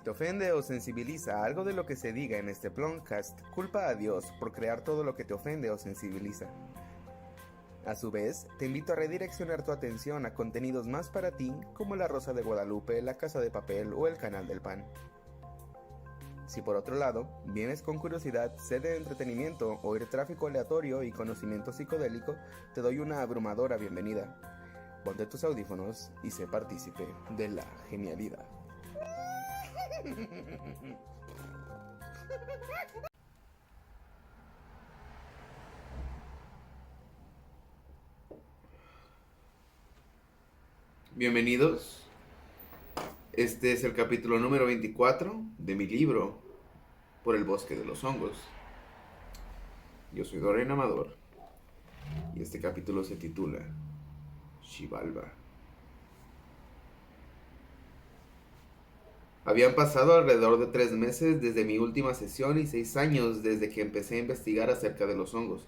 ¿Te ofende o sensibiliza algo de lo que se diga en este podcast? Culpa a Dios por crear todo lo que te ofende o sensibiliza. A su vez, te invito a redireccionar tu atención a contenidos más para ti, como La Rosa de Guadalupe, La Casa de Papel o El Canal del Pan. Si por otro lado, vienes con curiosidad, sed de entretenimiento, oír tráfico aleatorio y conocimiento psicodélico, te doy una abrumadora bienvenida. Ponte tus audífonos y sé partícipe de la genialidad. Bienvenidos. Este es el capítulo número 24 de mi libro Por el bosque de los hongos. Yo soy Doreen Amador y este capítulo se titula Xibalba. Habían pasado alrededor de 3 meses desde mi última sesión y 6 años desde que empecé a investigar acerca de los hongos.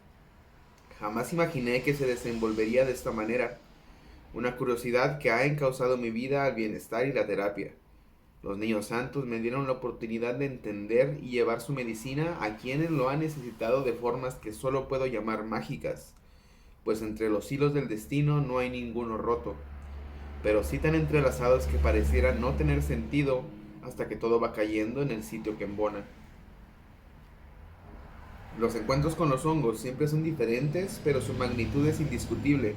Jamás imaginé que se desenvolvería de esta manera. Una curiosidad que ha encauzado mi vida al bienestar y la terapia. Los niños santos me dieron la oportunidad de entender y llevar su medicina a quienes lo han necesitado de formas que solo puedo llamar mágicas, pues entre los hilos del destino no hay ninguno roto, pero sí tan entrelazados que parecieran no tener sentido hasta que todo va cayendo en el sitio que embona. Los encuentros con los hongos siempre son diferentes, pero su magnitud es indiscutible.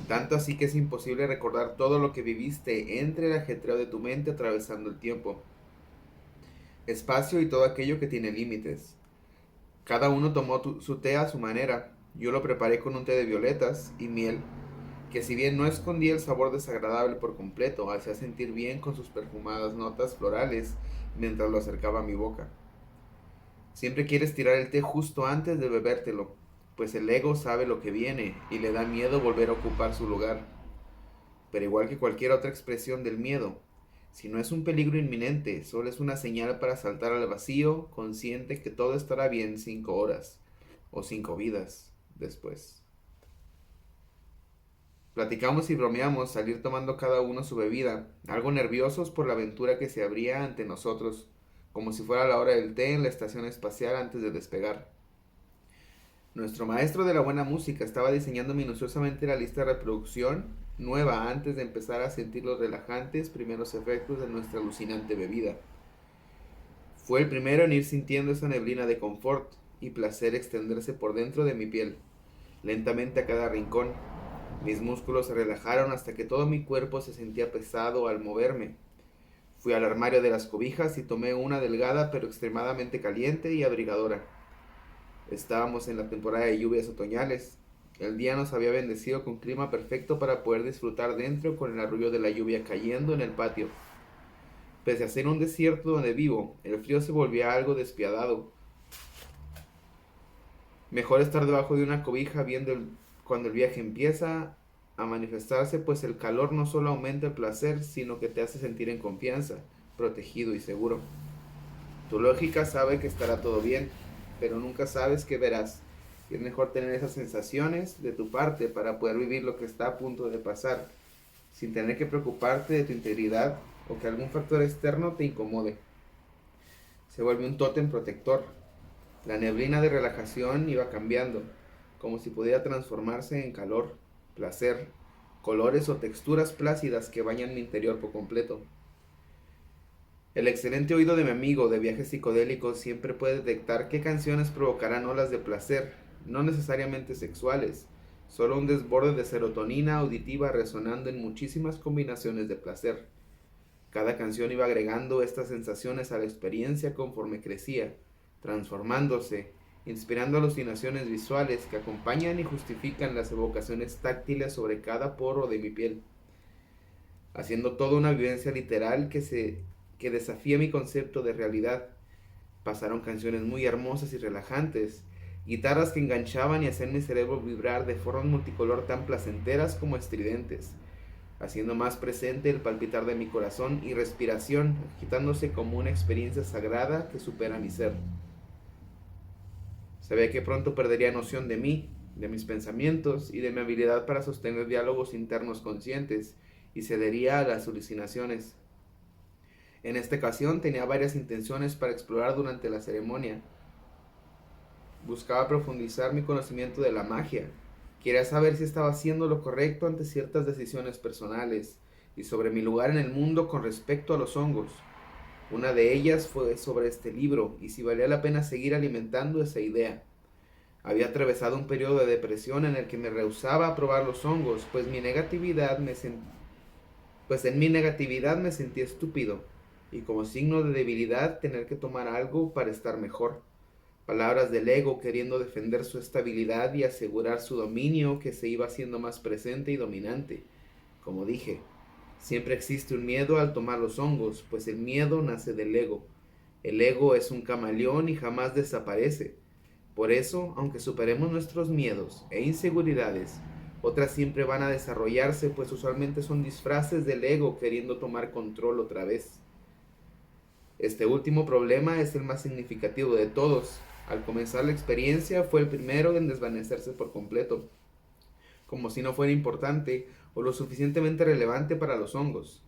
Tanto así que es imposible recordar todo lo que viviste entre el ajetreo de tu mente atravesando el tiempo, espacio y todo aquello que tiene límites. Cada uno tomó su té a su manera. Yo lo preparé con un té de violetas y miel, que si bien no escondía el sabor desagradable por completo, hacía sentir bien con sus perfumadas notas florales mientras lo acercaba a mi boca. Siempre quieres tirar el té justo antes de bebértelo, pues el ego sabe lo que viene y le da miedo volver a ocupar su lugar. Pero igual que cualquier otra expresión del miedo, si no es un peligro inminente, solo es una señal para saltar al vacío, consciente que todo estará bien 5 horas o 5 vidas después. Platicamos y bromeamos al ir tomando cada uno su bebida, algo nerviosos por la aventura que se abría ante nosotros, como si fuera la hora del té en la estación espacial antes de despegar. Nuestro maestro de la buena música estaba diseñando minuciosamente la lista de reproducción nueva antes de empezar a sentir los relajantes primeros efectos de nuestra alucinante bebida. Fue el primero en ir sintiendo esa neblina de confort y placer extenderse por dentro de mi piel, lentamente a cada rincón. Mis músculos se relajaron hasta que todo mi cuerpo se sentía pesado al moverme. Fui al armario de las cobijas y tomé una delgada pero extremadamente caliente y abrigadora. Estábamos en la temporada de lluvias otoñales. El día nos había bendecido con clima perfecto para poder disfrutar dentro con el arrullo de la lluvia cayendo en el patio. Pese a ser un desierto donde vivo, el frío se volvía algo despiadado. Mejor estar debajo de una cobija viendo cuando el viaje empieza a manifestarse, pues el calor no solo aumenta el placer, sino que te hace sentir en confianza, protegido y seguro. Tu lógica sabe que estará todo bien, pero nunca sabes qué verás. Y es mejor tener esas sensaciones de tu parte para poder vivir lo que está a punto de pasar, sin tener que preocuparte de tu integridad o que algún factor externo te incomode. Se vuelve un tótem protector. La neblina de relajación iba cambiando, como si pudiera transformarse en calor, placer, colores o texturas plácidas que bañan mi interior por completo. El excelente oído de mi amigo de viajes psicodélicos siempre puede detectar qué canciones provocarán olas de placer, no necesariamente sexuales, solo un desborde de serotonina auditiva resonando en muchísimas combinaciones de placer. Cada canción iba agregando estas sensaciones a la experiencia conforme crecía, transformándose, inspirando alucinaciones visuales que acompañan y justifican las evocaciones táctiles sobre cada poro de mi piel, haciendo toda una vivencia literal que desafía mi concepto de realidad. Pasaron canciones muy hermosas y relajantes, guitarras que enganchaban y hacían mi cerebro vibrar de formas multicolor tan placenteras como estridentes, haciendo más presente el palpitar de mi corazón y respiración, agitándose como una experiencia sagrada que supera mi ser. Sabía que pronto perdería noción de mí, de mis pensamientos y de mi habilidad para sostener diálogos internos conscientes, y cedería a las alucinaciones. En esta ocasión tenía varias intenciones para explorar durante la ceremonia. Buscaba profundizar mi conocimiento de la magia. Quería saber si estaba haciendo lo correcto ante ciertas decisiones personales y sobre mi lugar en el mundo con respecto a los hongos. Una de ellas fue sobre este libro y si valía la pena seguir alimentando esa idea. Había atravesado un periodo de depresión en el que me rehusaba a probar los hongos, pues en mi negatividad me sentí estúpido y como signo de debilidad tener que tomar algo para estar mejor. Palabras del ego queriendo defender su estabilidad y asegurar su dominio que se iba haciendo más presente y dominante. Como dije, siempre existe un miedo al tomar los hongos, pues el miedo nace del ego. El ego es un camaleón y jamás desaparece. Por eso, aunque superemos nuestros miedos e inseguridades, otras siempre van a desarrollarse, pues usualmente son disfraces del ego queriendo tomar control otra vez. Este último problema es el más significativo de todos. Al comenzar la experiencia fue el primero en desvanecerse por completo, como si no fuera importante o lo suficientemente relevante para los hongos.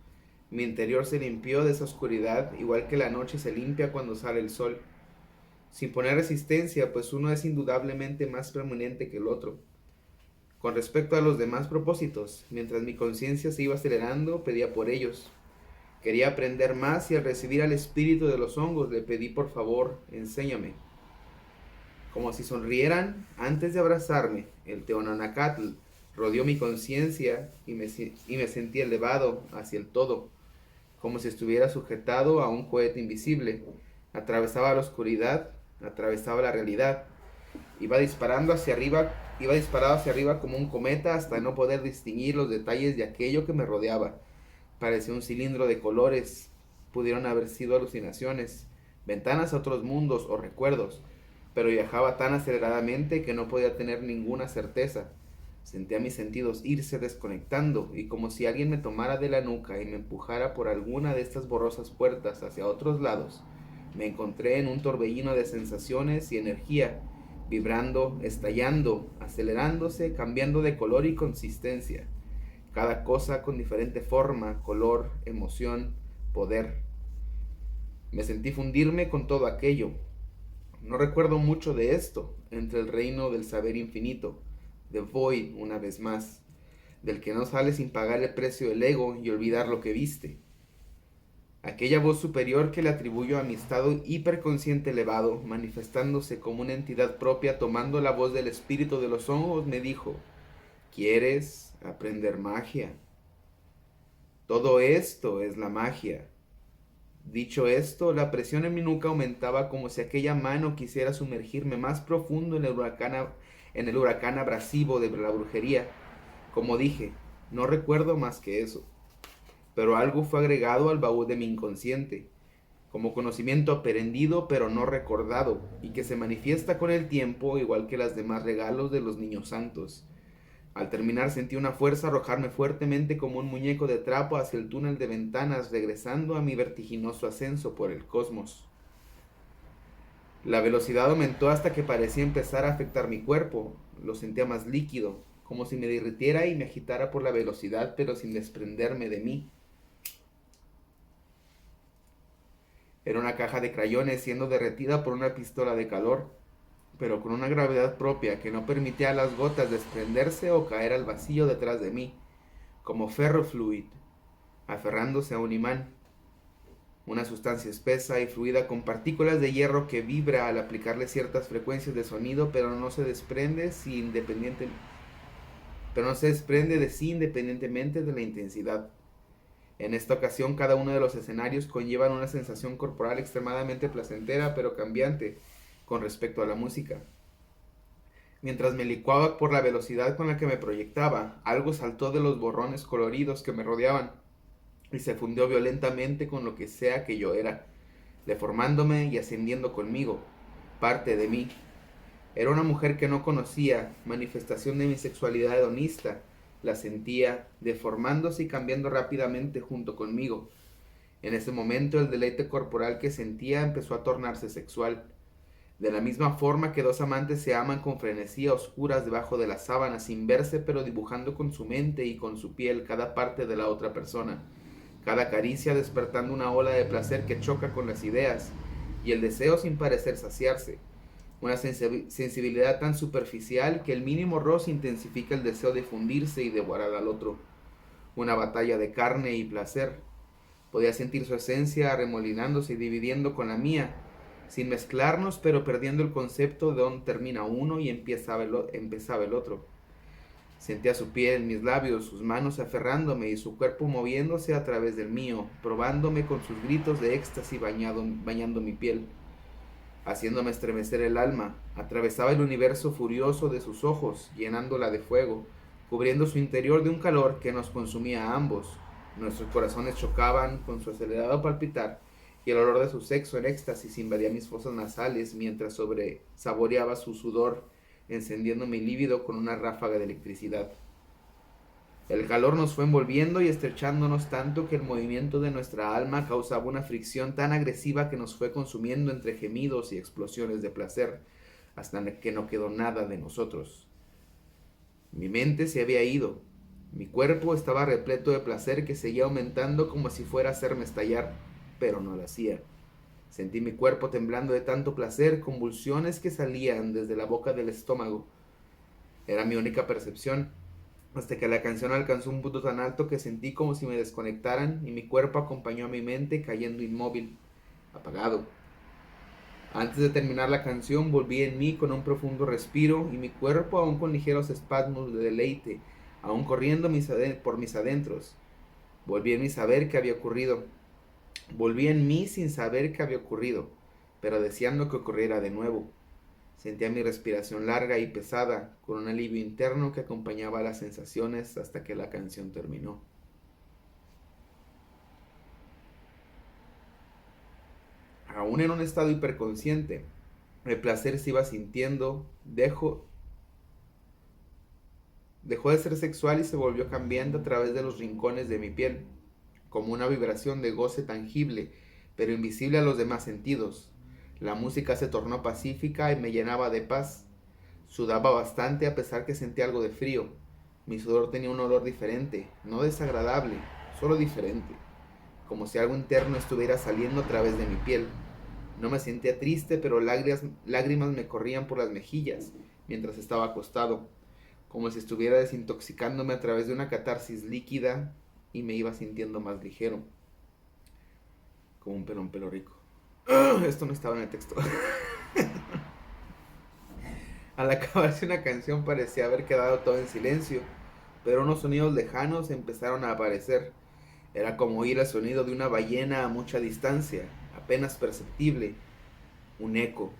Mi interior se limpió de esa oscuridad, igual que la noche se limpia cuando sale el sol, sin poner resistencia, pues uno es indudablemente más preeminente que el otro. Con respecto a los demás propósitos, mientras mi conciencia se iba acelerando, pedía por ellos. Quería aprender más y al recibir al espíritu de los hongos le pedí por favor, enséñame. Como si sonrieran antes de abrazarme, el Teonanacatl rodeó mi conciencia y me sentí elevado hacia el todo, como si estuviera sujetado a un cohete invisible. Atravesaba la oscuridad, atravesaba la realidad, iba disparado hacia arriba como un cometa hasta no poder distinguir los detalles de aquello que me rodeaba. Parecía un cilindro de colores, pudieron haber sido alucinaciones, ventanas a otros mundos o recuerdos, pero viajaba tan aceleradamente que no podía tener ninguna certeza. Sentía mis sentidos irse desconectando y como si alguien me tomara de la nuca y me empujara por alguna de estas borrosas puertas hacia otros lados. Me encontré en un torbellino de sensaciones y energía, vibrando, estallando, acelerándose, cambiando de color y consistencia. Cada cosa con diferente forma, color, emoción, poder. Me sentí fundirme con todo aquello. No recuerdo mucho de esto, entre el reino del saber infinito, de Void una vez más, del que no sale sin pagar el precio del ego y olvidar lo que viste. Aquella voz superior que le atribuyo a mi estado hiperconsciente elevado, manifestándose como una entidad propia, tomando la voz del espíritu de los hongos, me dijo: ¿quieres aprender magia? Todo esto es la magia. Dicho esto, la presión en mi nuca aumentaba como si aquella mano quisiera sumergirme más profundo en el huracán abrasivo de la brujería. Como dije, no recuerdo más que eso. Pero algo fue agregado al baúl de mi inconsciente, como conocimiento aprendido pero no recordado, y que se manifiesta con el tiempo igual que los demás regalos de los niños santos. Al terminar sentí una fuerza arrojarme fuertemente como un muñeco de trapo hacia el túnel de ventanas, regresando a mi vertiginoso ascenso por el cosmos. La velocidad aumentó hasta que parecía empezar a afectar mi cuerpo. Lo sentía más líquido, como si me derritiera y me agitara por la velocidad, pero sin desprenderme de mí. Era una caja de crayones siendo derretida por una pistola de calor, pero con una gravedad propia que no permitía a las gotas desprenderse o caer al vacío detrás de mí, como ferrofluid, aferrándose a un imán, una sustancia espesa y fluida con partículas de hierro que vibra al aplicarle ciertas frecuencias de sonido, pero no se desprende de sí independientemente de la intensidad. En esta ocasión, cada uno de los escenarios conllevan una sensación corporal extremadamente placentera, pero cambiante con respecto a la música. Mientras me licuaba por la velocidad con la que me proyectaba, algo saltó de los borrones coloridos que me rodeaban y se fundió violentamente con lo que sea que yo era, deformándome y ascendiendo conmigo, parte de mí. Era una mujer que no conocía, manifestación de mi sexualidad hedonista. La sentía, deformándose y cambiando rápidamente junto conmigo. En ese momento el deleite corporal que sentía empezó a tornarse sexual. De la misma forma que dos amantes se aman con frenesí a oscuras debajo de las sábanas, sin verse pero dibujando con su mente y con su piel cada parte de la otra persona. cada caricia despertando una ola de placer que choca con las ideas y el deseo sin parecer saciarse. Una sensibilidad tan superficial que el mínimo roce intensifica el deseo de fundirse y devorar al otro. Una batalla de carne y placer. Podía sentir su esencia arremolinándose y dividiendo con la mía, sin mezclarnos, pero perdiendo el concepto de dónde termina uno y empezaba el otro. Sentía su piel en mis labios, sus manos aferrándome y su cuerpo moviéndose a través del mío, probándome con sus gritos de éxtasis bañando mi piel, haciéndome estremecer el alma. Atravesaba el universo furioso de sus ojos, llenándola de fuego, cubriendo su interior de un calor que nos consumía a ambos. Nuestros corazones chocaban con su acelerado palpitar y el olor de su sexo en éxtasis invadía mis fosas nasales mientras saboreaba su sudor, encendiendo mi líbido con una ráfaga de electricidad. El calor nos fue envolviendo y estrechándonos tanto que el movimiento de nuestra alma causaba una fricción tan agresiva que nos fue consumiendo entre gemidos y explosiones de placer, hasta que no quedó nada de nosotros. Mi mente se había ido. Mi cuerpo estaba repleto de placer que seguía aumentando como si fuera a hacerme estallar, pero no lo hacía. Sentí mi cuerpo temblando de tanto placer, convulsiones que salían desde la boca del estómago. Era mi única percepción, hasta que la canción alcanzó un punto tan alto que sentí como si me desconectaran y mi cuerpo acompañó a mi mente cayendo inmóvil, apagado. Antes de terminar la canción volví en mí con un profundo respiro y mi cuerpo aún con ligeros espasmos de deleite, aún corriendo por mis adentros. Volví en mí saber qué había ocurrido. Volví en mí sin saber qué había ocurrido, pero deseando que ocurriera de nuevo. Sentía mi respiración larga y pesada, con un alivio interno que acompañaba las sensaciones hasta que la canción terminó. Aún en un estado hiperconsciente, el placer se iba sintiendo, dejó de ser sexual y se volvió cambiante a través de los rincones de mi piel, como una vibración de goce tangible, pero invisible a los demás sentidos. La música se tornó pacífica y me llenaba de paz. Sudaba bastante a pesar que sentía algo de frío. Mi sudor tenía un olor diferente, no desagradable, solo diferente, como si algo interno estuviera saliendo a través de mi piel. No me sentía triste, pero lágrimas me corrían por las mejillas mientras estaba acostado, como si estuviera desintoxicándome a través de una catarsis líquida y me iba sintiendo más ligero, como un pelo rico. Esto no estaba en el texto. Al acabarse una canción parecía haber quedado todo en silencio, pero unos sonidos lejanos empezaron a aparecer. Era como oír el sonido de una ballena a mucha distancia, apenas perceptible, un eco.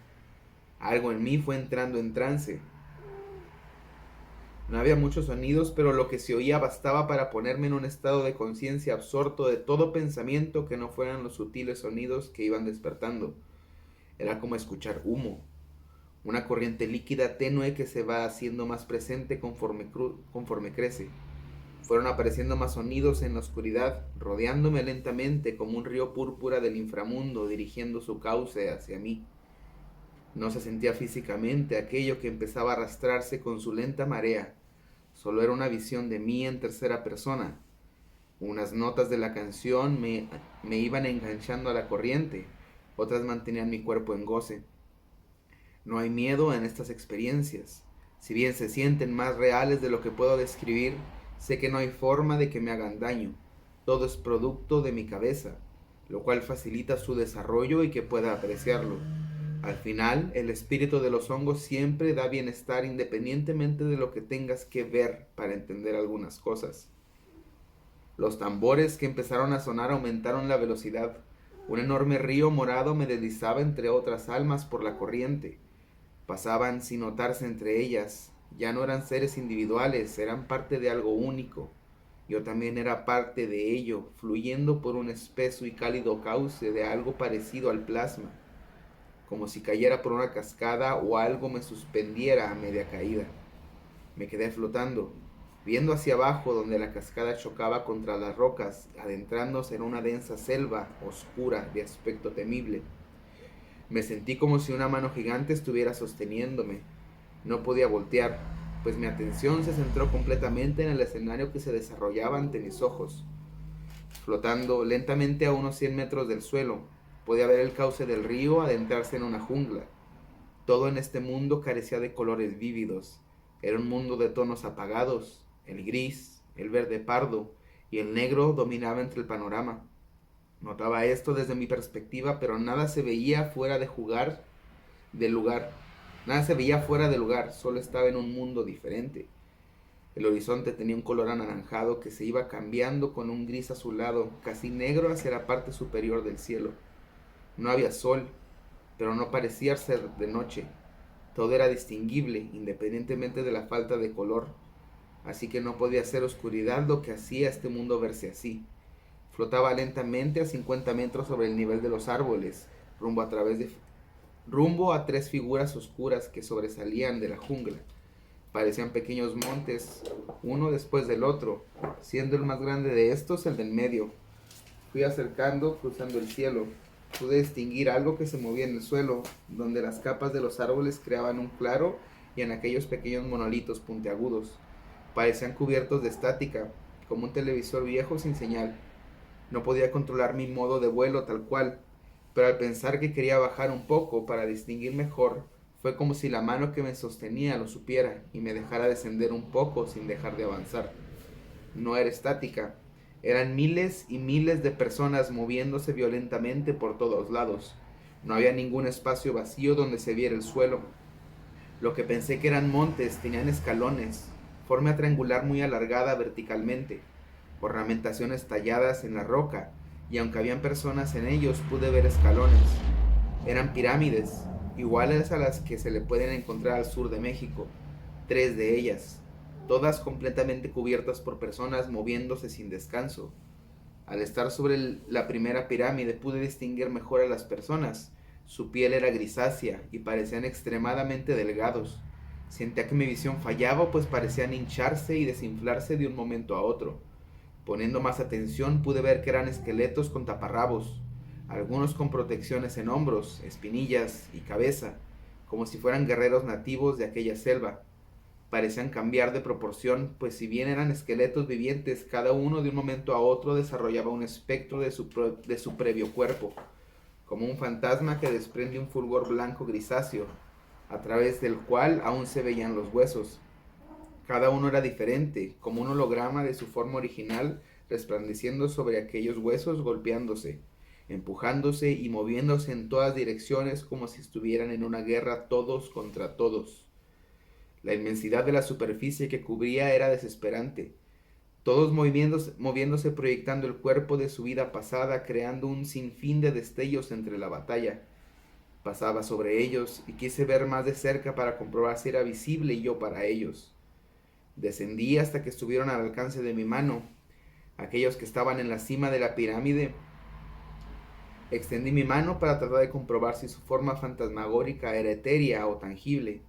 Algo en mí fue entrando en trance. No había muchos sonidos, pero lo que se oía bastaba para ponerme en un estado de conciencia absorto de todo pensamiento que no fueran los sutiles sonidos que iban despertando. Era como escuchar humo, una corriente líquida tenue que se va haciendo más presente conforme crece. Fueron apareciendo más sonidos en la oscuridad, rodeándome lentamente como un río púrpura del inframundo dirigiendo su cauce hacia mí. No se sentía físicamente aquello que empezaba a arrastrarse con su lenta marea. Solo era una visión de mí en tercera persona. Unas notas de la canción me iban enganchando a la corriente, otras mantenían mi cuerpo en goce. No hay miedo en estas experiencias. Si bien se sienten más reales de lo que puedo describir, sé que no hay forma de que me hagan daño. Todo es producto de mi cabeza, lo cual facilita su desarrollo y que pueda apreciarlo. Al final, el espíritu de los hongos siempre da bienestar independientemente de lo que tengas que ver para entender algunas cosas. Los tambores que empezaron a sonar aumentaron la velocidad. Un enorme río morado me deslizaba entre otras almas por la corriente. Pasaban sin notarse entre ellas. Ya no eran seres individuales, eran parte de algo único. Yo también era parte de ello, fluyendo por un espeso y cálido cauce de algo parecido al plasma, como si cayera por una cascada o algo me suspendiera a media caída. Me quedé flotando, viendo hacia abajo donde la cascada chocaba contra las rocas, adentrándose en una densa selva oscura de aspecto temible. Me sentí como si una mano gigante estuviera sosteniéndome. No podía voltear, pues mi atención se centró completamente en el escenario que se desarrollaba ante mis ojos. flotando lentamente a unos 100 metros del suelo. Podía ver el cauce del río adentrarse en una jungla. Todo en este mundo carecía de colores vívidos. Era un mundo de tonos apagados. El gris, el verde pardo y el negro dominaba entre el panorama. Notaba esto desde mi perspectiva, pero nada se veía fuera del lugar. Nada se veía fuera del lugar, solo estaba en un mundo diferente. El horizonte tenía un color anaranjado que se iba cambiando con un gris azulado, casi negro hacia la parte superior del cielo. No había sol, pero no parecía ser de noche. Todo era distinguible, independientemente de la falta de color, así que no podía ser oscuridad lo que hacía este mundo verse así. Flotaba lentamente a 50 metros sobre el nivel de los árboles, rumbo a tres figuras oscuras que sobresalían de la jungla. Parecían pequeños montes, uno después del otro, siendo el más grande de estos el del medio. Fui acercando, cruzando el cielo. Pude distinguir algo que se movía en el suelo, donde las capas de los árboles creaban un claro y en aquellos pequeños monolitos puntiagudos. Parecían cubiertos de estática, como un televisor viejo sin señal. No podía controlar mi modo de vuelo tal cual, pero al pensar que quería bajar un poco para distinguir mejor, fue como si la mano que me sostenía lo supiera y me dejara descender un poco sin dejar de avanzar. No era estática, eran miles y miles de personas moviéndose violentamente por todos lados. No había ningún espacio vacío donde se viera el suelo. Lo que pensé que eran montes tenían escalones, forma triangular muy alargada verticalmente, ornamentaciones talladas en la roca, y aunque habían personas en ellos, pude ver escalones. Eran pirámides, iguales a las que se le pueden encontrar al sur de México, 3 de ellas, todas completamente cubiertas por personas moviéndose sin descanso. Al estar sobre la primera pirámide pude distinguir mejor a las personas. Su piel era grisácea y parecían extremadamente delgados. Sentía que mi visión fallaba, pues parecían hincharse y desinflarse de un momento a otro. Poniendo más atención pude ver que eran esqueletos con taparrabos, algunos con protecciones en hombros, espinillas y cabeza, como si fueran guerreros nativos de aquella selva. Parecían cambiar de proporción, pues si bien eran esqueletos vivientes, cada uno de un momento a otro desarrollaba un espectro de su previo cuerpo, como un fantasma que desprende un fulgor blanco grisáceo, a través del cual aún se veían los huesos. Cada uno era diferente, como un holograma de su forma original, resplandeciendo sobre aquellos huesos, golpeándose, empujándose y moviéndose en todas direcciones como si estuvieran en una guerra todos contra todos. La inmensidad de la superficie que cubría era desesperante, todos moviéndose proyectando el cuerpo de su vida pasada, creando un sinfín de destellos entre la batalla. Pasaba sobre ellos y quise ver más de cerca para comprobar si era visible yo para ellos. Descendí hasta que estuvieron al alcance de mi mano. Aquellos que estaban en la cima de la pirámide. Extendí mi mano para tratar de comprobar si su forma fantasmagórica era etérea o tangible.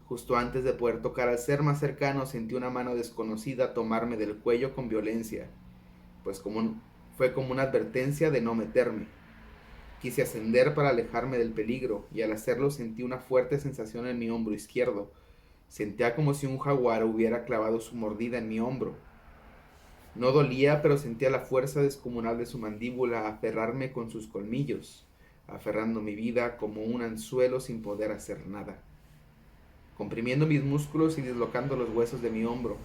Justo antes de poder tocar al ser más cercano, sentí una mano desconocida tomarme del cuello con violencia, pues fue como una advertencia de no meterme. Quise ascender para alejarme del peligro, y al hacerlo sentí una fuerte sensación en mi hombro izquierdo. Sentía como si un jaguar hubiera clavado su mordida en mi hombro. No dolía, pero sentía la fuerza descomunal de su mandíbula aferrarme con sus colmillos, aferrando mi vida como un anzuelo sin poder hacer nada. Comprimiendo mis músculos y dislocando los huesos de mi hombro,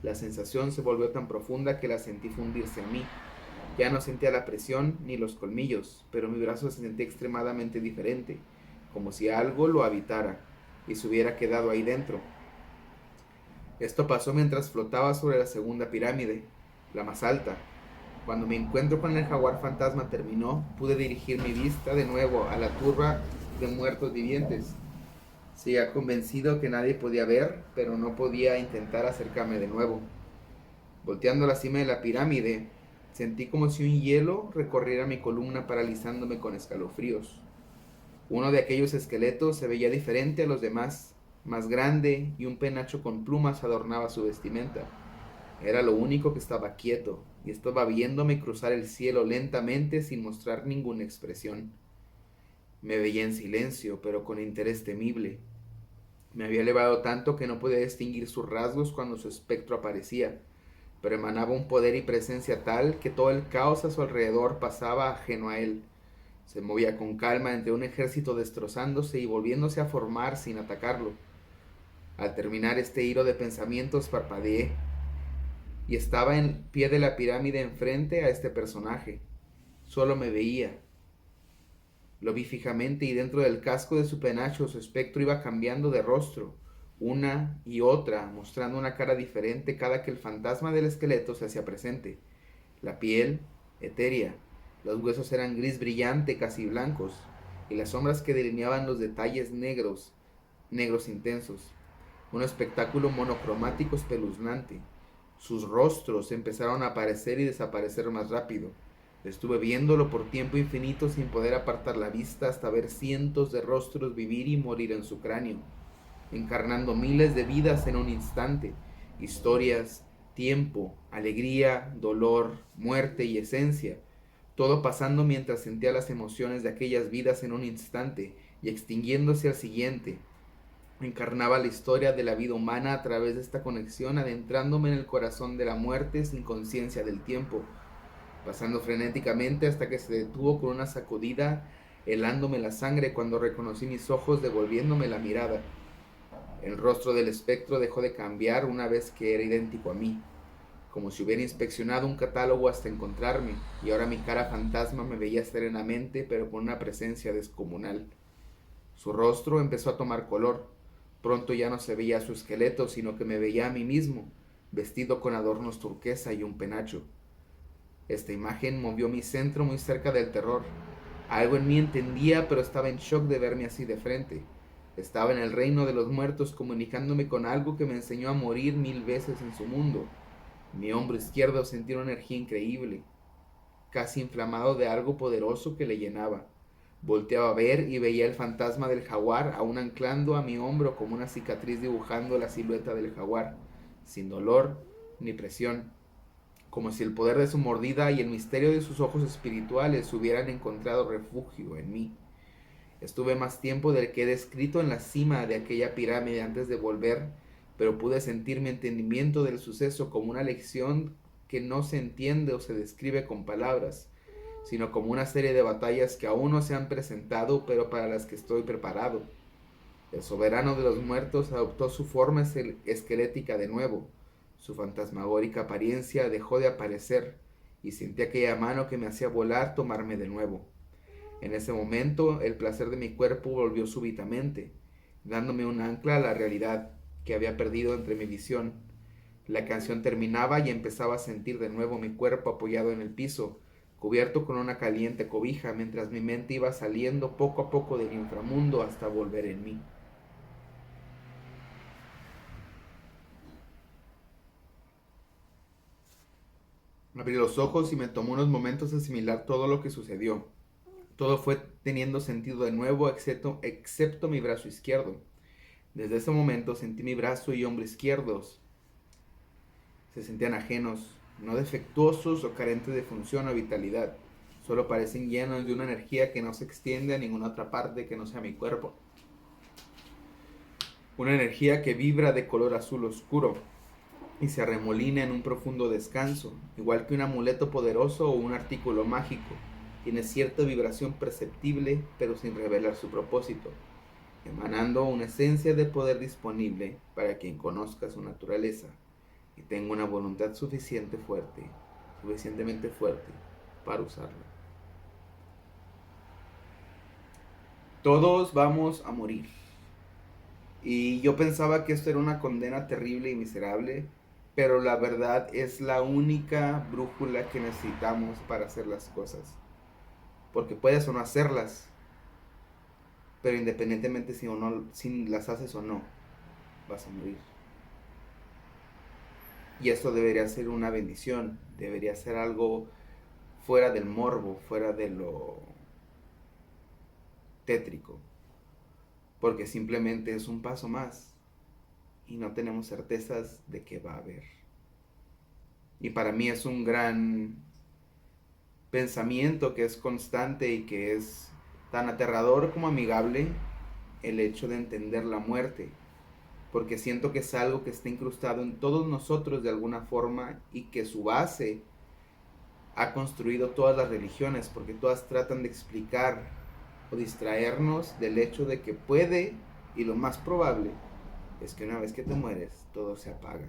la sensación se volvió tan profunda que la sentí fundirse en mí. Ya no sentía la presión ni los colmillos, pero mi brazo se sentía extremadamente diferente, como si algo lo habitara y se hubiera quedado ahí dentro. Esto pasó mientras flotaba sobre la segunda pirámide, la más alta. Cuando mi encuentro con el jaguar fantasma terminó, pude dirigir mi vista de nuevo a la turba de muertos vivientes. Seguía convencido que nadie podía ver, pero no podía intentar acercarme de nuevo. Volteando a la cima de la pirámide, sentí como si un hielo recorriera mi columna paralizándome con escalofríos. Uno de aquellos esqueletos se veía diferente a los demás, más grande, y un penacho con plumas adornaba su vestimenta. Era lo único que estaba quieto, y estaba viéndome cruzar el cielo lentamente sin mostrar ninguna expresión. Me veía en silencio, pero con interés temible. Me había elevado tanto que no podía distinguir sus rasgos cuando su espectro aparecía. pero emanaba un poder y presencia tal que todo el caos a su alrededor pasaba ajeno a él. Se movía con calma entre un ejército destrozándose y volviéndose a formar sin atacarlo. Al terminar este hilo de pensamientos parpadeé y estaba en pie de la pirámide enfrente a este personaje. Solo me veía. Lo vi fijamente y dentro del casco de su penacho su espectro iba cambiando de rostro, una y otra, mostrando una cara diferente cada que el fantasma del esqueleto se hacía presente. La piel, etérea, los huesos eran gris brillante, casi blancos, y las sombras que delineaban los detalles negros, negros intensos. Un espectáculo monocromático espeluznante. Sus rostros empezaron a aparecer y desaparecer más rápido. Estuve viéndolo por tiempo infinito sin poder apartar la vista hasta ver cientos de rostros vivir y morir en su cráneo, encarnando miles de vidas en un instante, historias, tiempo, alegría, dolor, muerte y esencia, todo pasando mientras sentía las emociones de aquellas vidas en un instante y extinguiéndose al siguiente. Encarnaba la historia de la vida humana a través de esta conexión, adentrándome en el corazón de la muerte sin conciencia del tiempo, pasando frenéticamente hasta que se detuvo con una sacudida, helándome la sangre cuando reconocí mis ojos devolviéndome la mirada. El rostro del espectro dejó de cambiar una vez que era idéntico a mí, como si hubiera inspeccionado un catálogo hasta encontrarme, y ahora mi cara fantasma me veía serenamente, pero con una presencia descomunal. Su rostro empezó a tomar color. Pronto ya no se veía su esqueleto, sino que me veía a mí mismo, vestido con adornos turquesa y un penacho. Esta imagen movió mi centro muy cerca del terror. Algo en mí entendía, pero estaba en shock de verme así de frente. Estaba en el reino de los muertos comunicándome con algo que me enseñó a morir 1000 veces en su mundo. Mi hombro izquierdo sentía una energía increíble, casi inflamado de algo poderoso que le llenaba. Volteaba a ver y veía el fantasma del jaguar aún anclando a mi hombro como una cicatriz dibujando la silueta del jaguar, sin dolor ni presión, como si el poder de su mordida y el misterio de sus ojos espirituales hubieran encontrado refugio en mí. Estuve más tiempo del que he descrito en la cima de aquella pirámide antes de volver, pero pude sentir mi entendimiento del suceso como una lección que no se entiende o se describe con palabras, sino como una serie de batallas que aún no se han presentado, pero para las que estoy preparado. El soberano de los muertos adoptó su forma esquelética de nuevo. Su fantasmagórica apariencia dejó de aparecer y sentí aquella mano que me hacía volar tomarme de nuevo. En ese momento, el placer de mi cuerpo volvió súbitamente, dándome un ancla a la realidad que había perdido entre mi visión. La canción terminaba y empezaba a sentir de nuevo mi cuerpo apoyado en el piso, cubierto con una caliente cobija, mientras mi mente iba saliendo poco a poco del inframundo hasta volver en mí. Abrí los ojos y me tomó unos momentos asimilar todo lo que sucedió. Todo fue teniendo sentido de nuevo, excepto mi brazo izquierdo. Desde ese momento sentí mi brazo y hombro izquierdos. Se sentían ajenos, no defectuosos o carentes de función o vitalidad. Solo parecen llenos de una energía que no se extiende a ninguna otra parte que no sea mi cuerpo. Una energía que vibra de color azul oscuro y se arremolina en un profundo descanso, igual que un amuleto poderoso o un artículo mágico. Tiene cierta vibración perceptible, pero sin revelar su propósito, emanando una esencia de poder disponible para quien conozca su naturaleza y tenga una voluntad suficientemente fuerte para usarla. Todos vamos a morir. Y yo pensaba que esto era una condena terrible y miserable, pero la verdad es la única brújula que necesitamos para hacer las cosas. Porque puedes o no hacerlas, pero independientemente si las haces o no, vas a morir. Y esto debería ser una bendición, debería ser algo fuera del morbo, fuera de lo tétrico, porque simplemente es un paso más y no tenemos certezas de qué va a haber. Y para mí es un gran pensamiento que es constante y que es tan aterrador como amigable el hecho de entender la muerte. porque siento que es algo que está incrustado en todos nosotros de alguna forma y que su base ha construido todas las religiones, porque todas tratan de explicar o distraernos del hecho de que puede, y lo más probable, es que una vez que te mueres, todo se apaga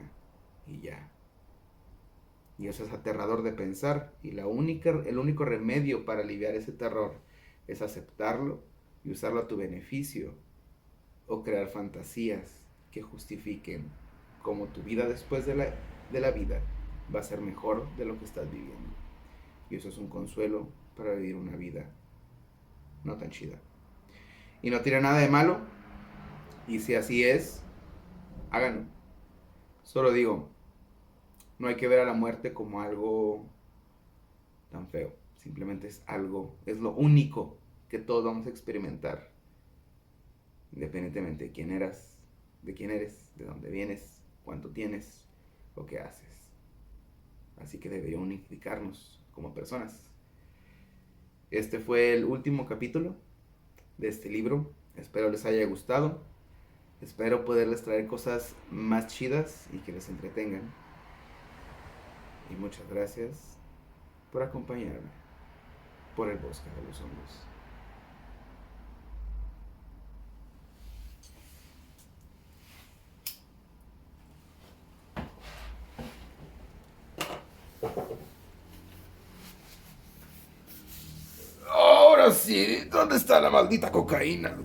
y ya. Y eso es aterrador de pensar, y el único remedio para aliviar ese terror es aceptarlo y usarlo a tu beneficio, o crear fantasías que justifiquen cómo tu vida después de la vida va a ser mejor de lo que estás viviendo. Y eso es un consuelo para vivir una vida no tan chida. Y no tiene nada de malo, y si así es, háganlo. Solo digo, no hay que ver a la muerte como algo tan feo. Simplemente es algo, es lo único que todos vamos a experimentar. Independientemente de quién eras, de quién eres, de dónde vienes, cuánto tienes o qué haces. Así que debería unificarnos como personas. Este fue el último capítulo de este libro. Espero les haya gustado. Espero poderles traer cosas más chidas y que les entretengan. Y muchas gracias por acompañarme por el bosque de los hongos. Ahora sí, ¿dónde está la maldita cocaína?